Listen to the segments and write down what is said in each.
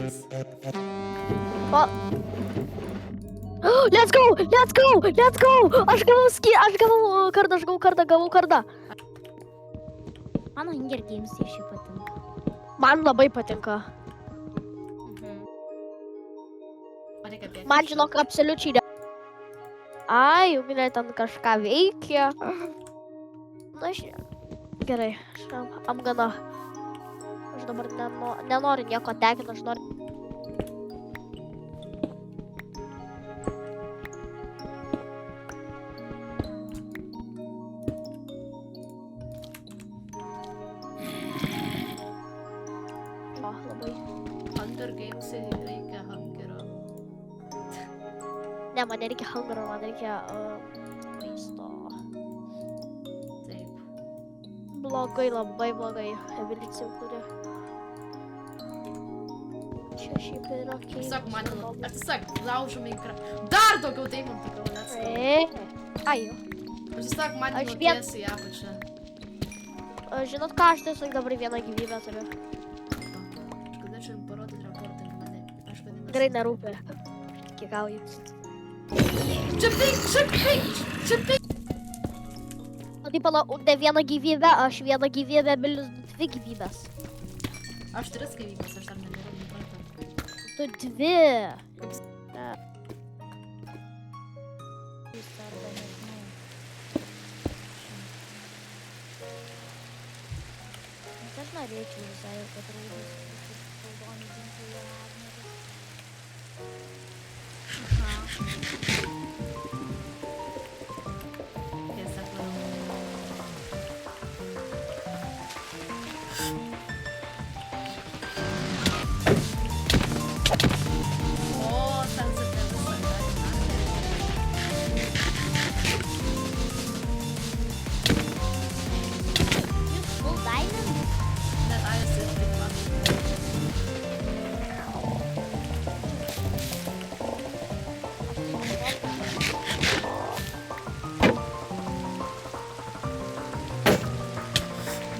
gyvas. O. Let's go! Let's go! Let's go! Aš gavau kardą. Man Hunger Games ir šiaip patinka. Man labai patinka. Man reikia bėgti. Man žinok, absoliučiai ne. Ai, Ugnė ten kažką veikia. Na, gerai. I'm gonna. Aš dabar nenoriu nieko tekinti, aš noriu. O, labai. Hunger Games reikia hungerio. Ne, man nereikia hungerio, man reikia maisto. Taip. Blogai, labai blogai. Evilicija turi. Čia šiaip yra keista. Tiesiog man, aš tiesiog laužu Minecraft. Dar daugiau deimantų gal net. Ai, jo. Aš tiesiog man Aš nutiesiu į apačią. Žinot ką, aš tiesiog dabar vieną gyvybę turiu. Aš galėčiau jums parodyti raportą, mane. Aš vadinasi. Gerai, nerūpi. Kiekauju. Čia pink! O tai pala, ne vieną gyvybę, aš vieną gyvybę, Bilis 2 gyvybės. Aš 3 gyvybės, aš dar nebėrau neprantą. Tu 2. Jis arba nežinau. Nes aš norėčiau visai, kad raudus raudoni ginklai Ragnaras. Tiesa, klau. O, ten sutė visą Jūs full diamond? net ajus ir taip pat.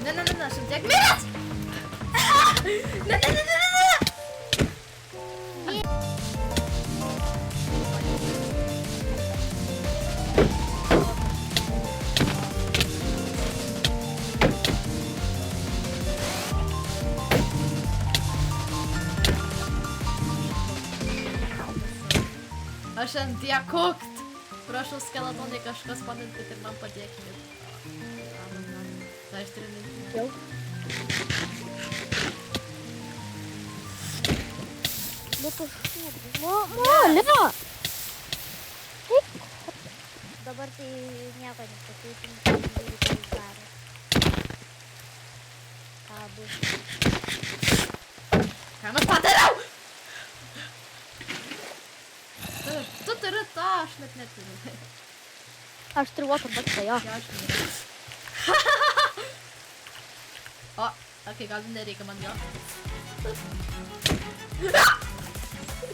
Ne, aš tiek miręs! Ne! Aš ant tiek kokt. Prašau skeletonai kažkas paninkit ir man padėkite. Tai aš turiu minti. Jau. Nu tu šūdų. Molė! Dabar tai nieko nepakeitim, tai jūs darė. Ką bus? Ką aš padariau? Tu turi tą, aš net neturiu. Aš turiu waterboxą, jo. Ja, aš turiu. O, okei, gal nereikia man jo.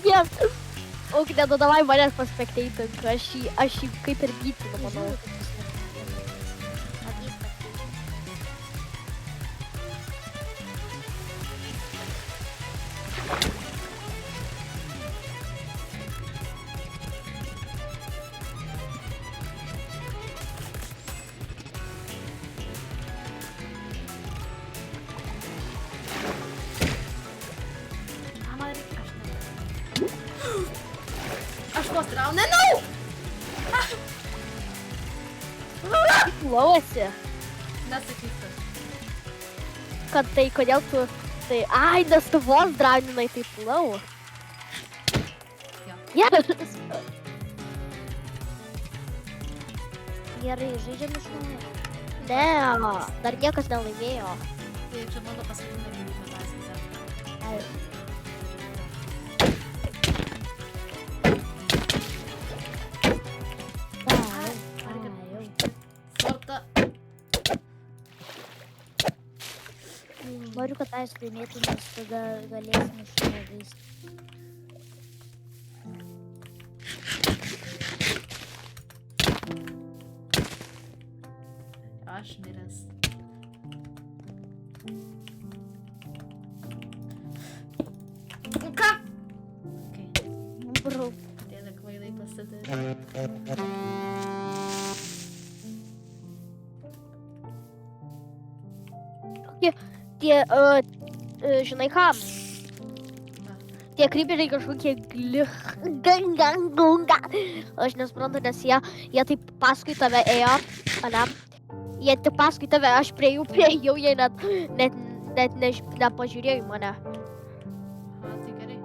Yes. Ugnė, nu davai manęs paspekteitink. Aš jį kaip ir gytinu, manau. Matys pakeitim. Aš vos draunę, no! Klauasi, Nesakysiu. kad tai kodėl tu... Tai, ai, nes tu vos drauninai taip lau. Jo. Yes. Gerai, žaidžiam iš naujo. Ne, dar niekas nelaimėjo. Tai čia mano paskutinė gyvybė, laisvės. Ai. Sportą. Noriu, kad Ais laimėtų, nes tada galėsim iš naujo žaisti. Aš miręs. Ką? pasidėti. Tie, žinai ką? Tie kryperiai kažkokie gunga. Aš nesuprantu, nes jie taip paskui tave ėjo, ane? Jie tik paskui tave, aš prie jų, jie net nepažiūrėjo į mane. Aha, tai gerai.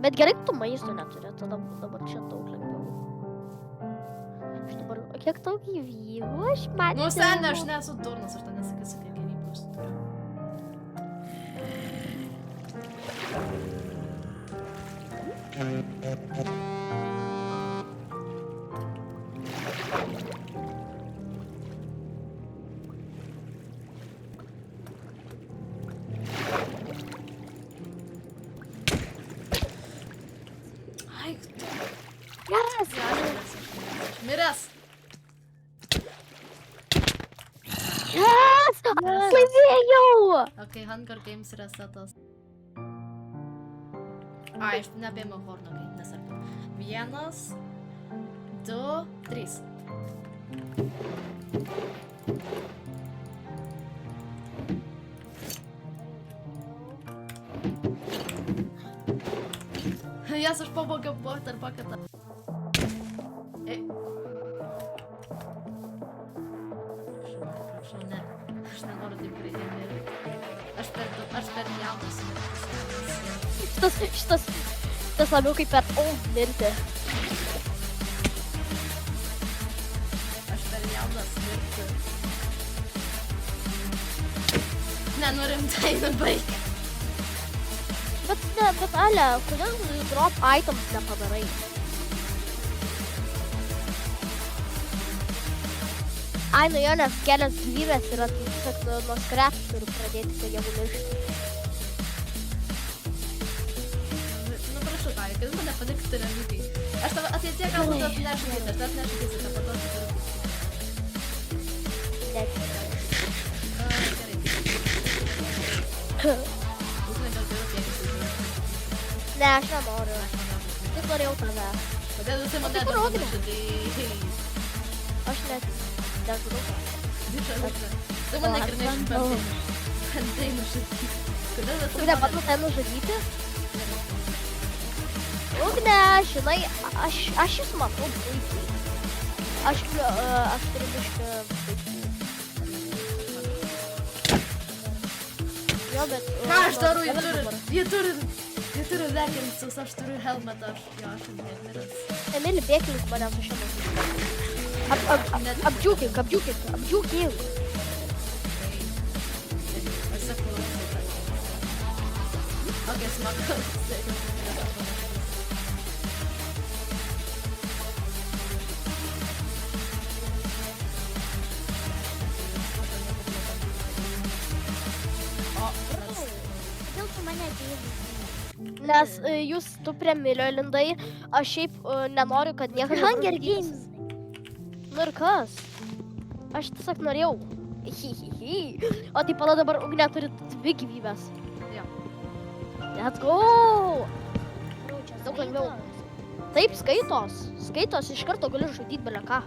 Bet gerai, kad tu maisto neturi, tada dabar čia daug lengviau. Aš dabar, kiek tau gyvybių, aš mačiau. Nu, seniai, aš nesu durnas, aš ten nesakysiu, kiek gyvybių aš turiu. Ai, tu. Geras. Aš miręs. Yes! Laimėjau! Ok, Hunger Games resetas. Ai, aš nebėmiau horno, kai nesarkiau. 1, 2, 3. Jas aš pavogiau ir paketą. Prašau, ne. Aš nenoriu taip greitai mirti. Aš per jaunas mirti. Šitas labiau kaip per mirti. Aš per jaunas mirti. Ne, nu rimtai, nubaig. Bet Ale, kodėl drop items nepadarai? Ai, nu jo, nes kelias gyvybės yra tiesiog nuo scratch turiu pradėti, kad jeigu miršti. Nu prašau, ką, kad mane palikti ramybėj. Aš tave ateitie galbūt atnežakysiu, aš atnežakysiu, kad po to tu turiu. Net. Gerai. Būtinai gal geriau piekis. Ne, aš nenoriu. Tik norėjau tave. Kodėl visi mane kur dabar Ugnė? nužudai? Aš net nežinau. Tu mane grinai bandai nužudyti. Kodėl visi Ugne, bandau tai nužudyti? Ugne, žinai, aš jūs matau puikiai. Aš turiu biškį vaikų. Jo, bet... Ką aš darau, jie jie turi leginsus, aš turiu helmetą, aš nemiręs. Emili, bėk link manęs, aš šiandien. Apdžiūkink. Aš sakau, ok, smagu. Kodėl tu mane atėjai? Nes jūs tu prie Milio lindai, aš šiaip nenoriu, kad niekas... Hunger Games. Nu ir kas? Aš tiesiog norėjau. Hihihi. O tai pala dabar Ugnė turi 2 gyvybės. Jo. Let's go! Bro, čia Daug lengviau. skaitos. Taip, skaitos, iš karto gali žudyti bele ką.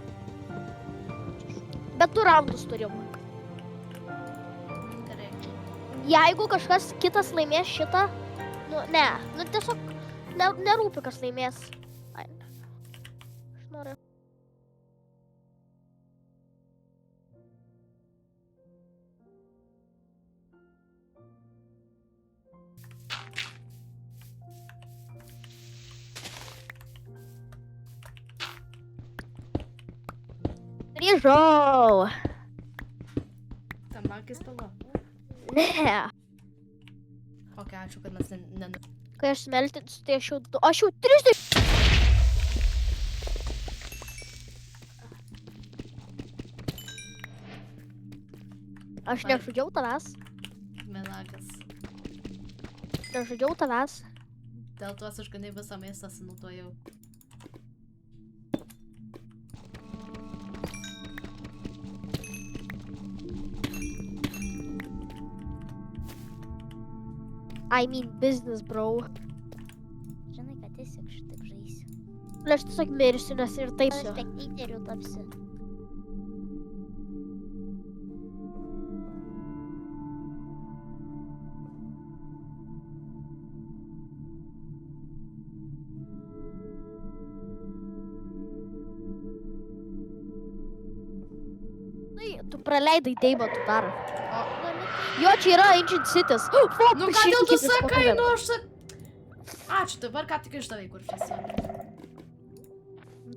Bet tu raundus turim. Gerai. Jeigu kažkas kitas laimės šitą, tiesiog nerūpi, kas laimės. Ai, aš noriu. Grįžau. Tam akis spalva. Ne. Ok, ačiū, kad mes Kai aš smeltinsiu, tai aš jau 30. Aš nežudžiau tavęs. Melagas. Nežudžiau tavęs. Dėl tuos išganai visą mėsą sunaudojau. I mean business, bro. Žinai, kad tiesiog šitaip žaisi. Aš tiesiog mirsiu, nes ir taip. Spektatorių tapsi. Tu praleidai deimantų dar. O, Jo, čia yra Ancient Cities. nu ką dėl tu sakai, nu aš Ačiū, dabar ką tik išdavai, kur čia esu.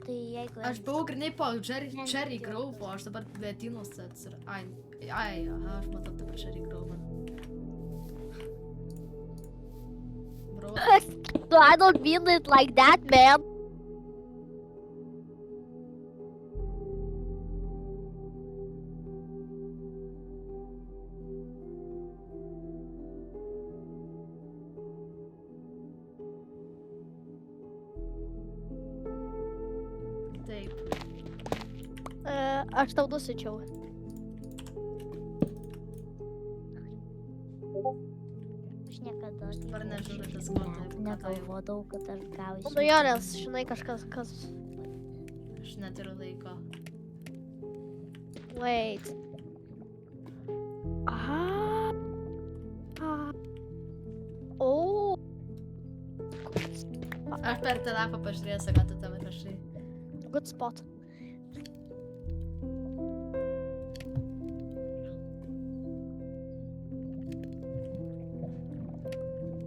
Tai jeigu... Aš buvau grinai po Cherry Grove, o aš dabar Vietinus atsir... Ai, aha, aš matau dabar Cherry Grove. Bro, No, I don't mean it like that, man. taip. Aš tau nusičiau. Aš niekada... Aš dabar nežiūriu Discord'ą. Negalvodavau, kad aš gausiu. Nu jo, nes, žinai, kažkas, kas... Aš neturiu laiko. Wait. Ah. Oh. Aš per telefą pažiūrėsiu, ką tu tam rašai. Good spot.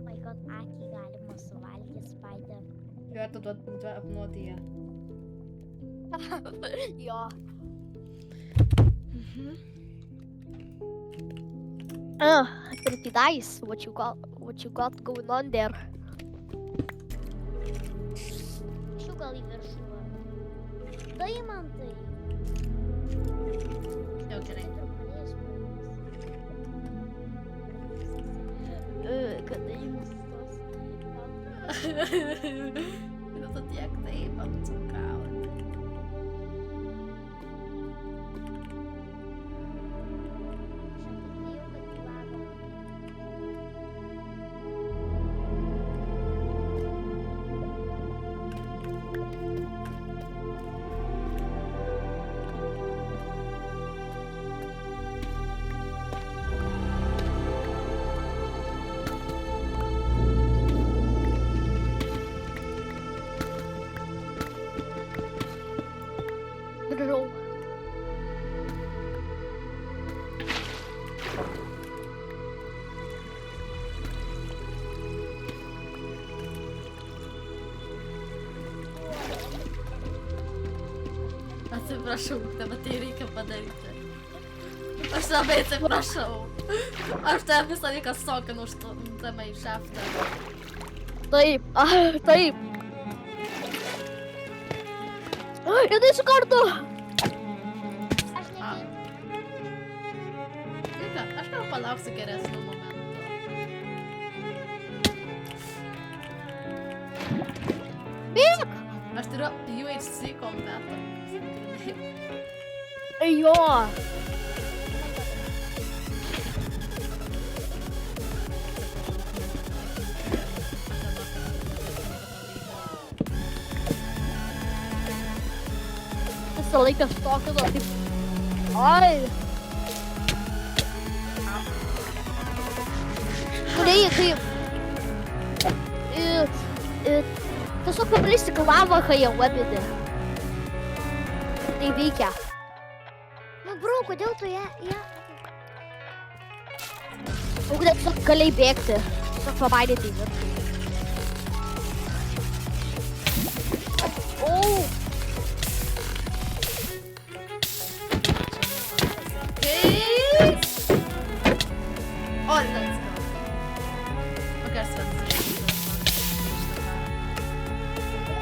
My god, akį galima suvalgyti spaidę. Jo, tu duoti apnuoti ją. Jo. Pretty nice. What you got going on there? Šių gal į viršų. Daimantai. Jau gerai. Kada jums tos... Nu, tu tiek taip apcukauti. Grįžau. Atsiprašau, tave tai reikia padaryti. Aš labai atsiprašau. Aš tave visą laiką sokinu už tame į šaftą. Taip, taip. Jinai su kartu. Aš nežinau. Ką, aš gal palauksiu geresnių momentų. Bėk. Aš turiu UHC kompletą. Jo. Visą laiką stokino taip. Ai. Turėjai taip. Tiesiog paprasti klavą, kai jau apėdė. Tai veikia. Nu, bro, kodėl tu ją... Ugnė, tiesiog galėjai bėgti. Tiesiog pamainyti į viršų. Oh, let's go. Okay, Svenska.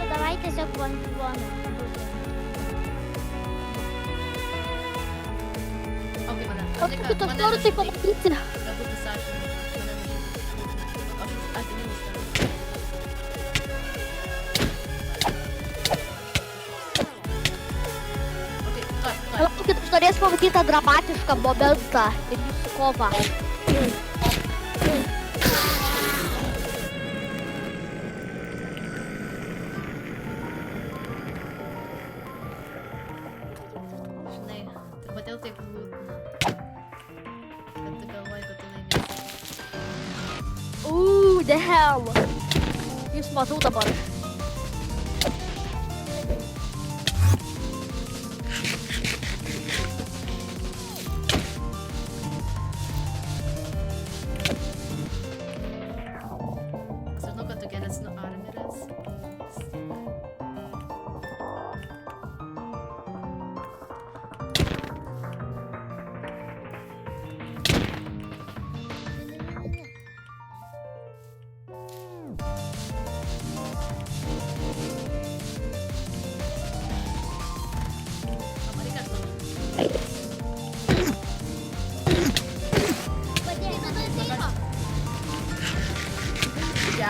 Davai tiesiog vanduoną. Okay, mane. Aš noriu tai pamatyti. Galbūt visą aš atėjau už tave. Okay, tuoj. Laukit, aš norėsiu pamatyti tą dramatišką momentą ir jūsų kovą. taip liūdna. Kad tu galvoji, kad tu laimėsi. Damn. Jūs matau dabar. Žinau, kad tu geresni armirės.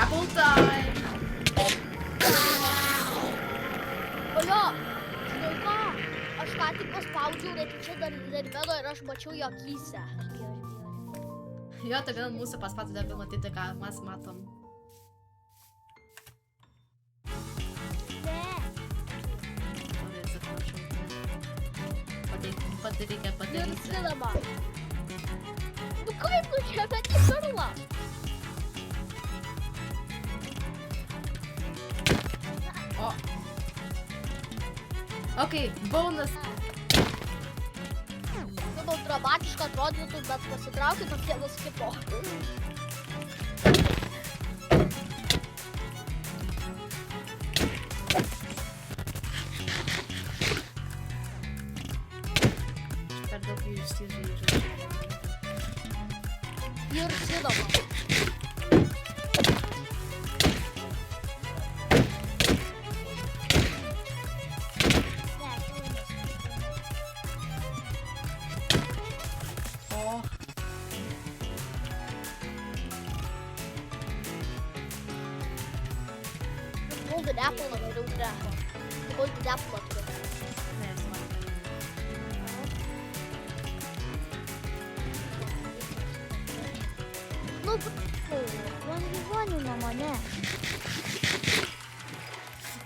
Apple time! Alio, žinai ką? Aš ką tik paspaudžiau netyčia Darmeno ir aš mačiau jo akyse. Jo, tai gal mūsų paspaudė dar matyti, ką mes matom. Ne. Oi, atsiprašau. Pati reikia Ir padaryti. svidama. Nu kaip tu čia, bet į pirlą? O. Okei, bonus. Nu, dramatiška atrodytų, bet pasitraukit ant vienas kito. Per daug jų išsižaidžiu. Ir svidama. O. Golden apple turiu čia. Golden apple turiu. Ne, man. Nu, Vangiuonių mama, ne.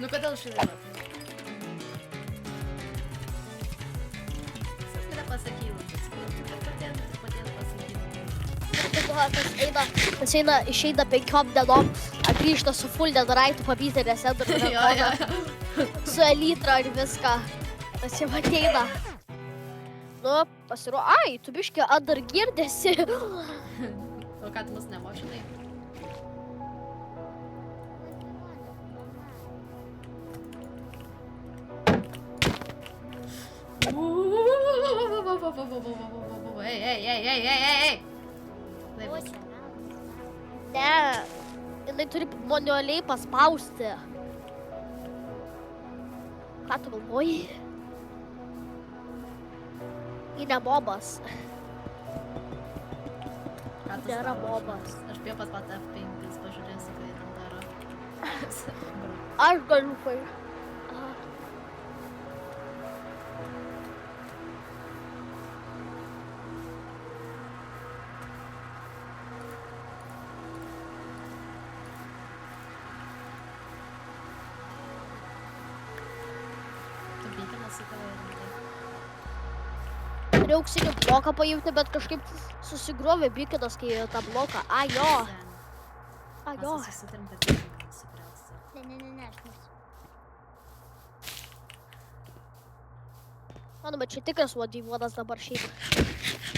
Nu, kodėl šilėt? Visas mane pasakyla. Kodėl pasakyla? tas eina, išeina 5 dienom, grįžta su full netherite pavyzdėlės Jo, jo. su elytra ir viską. Tas jau ateina. Nu, ai, tu biškį dar girdėsi. O ką tu mus nemošinai? Ei. O čia, Ne, jinai turi manualiai paspausti. Ką tu galvoji? Į ne mobas. Nėra mobas. Aš bijau paspat F5, pažiūrėsiu, kai tam daro. Aš galiu fai. Tu bykinas į tave rimtai. Turėjau auksinį bloką paimti, bet kažkaip susigrovė bikinas, kai tą bloką. A, jo. A, jo. Mes susitarim, kad bykinas supręsti. ne, aš nors. Mano, bet čia tikras vadivodas dabar šiaip.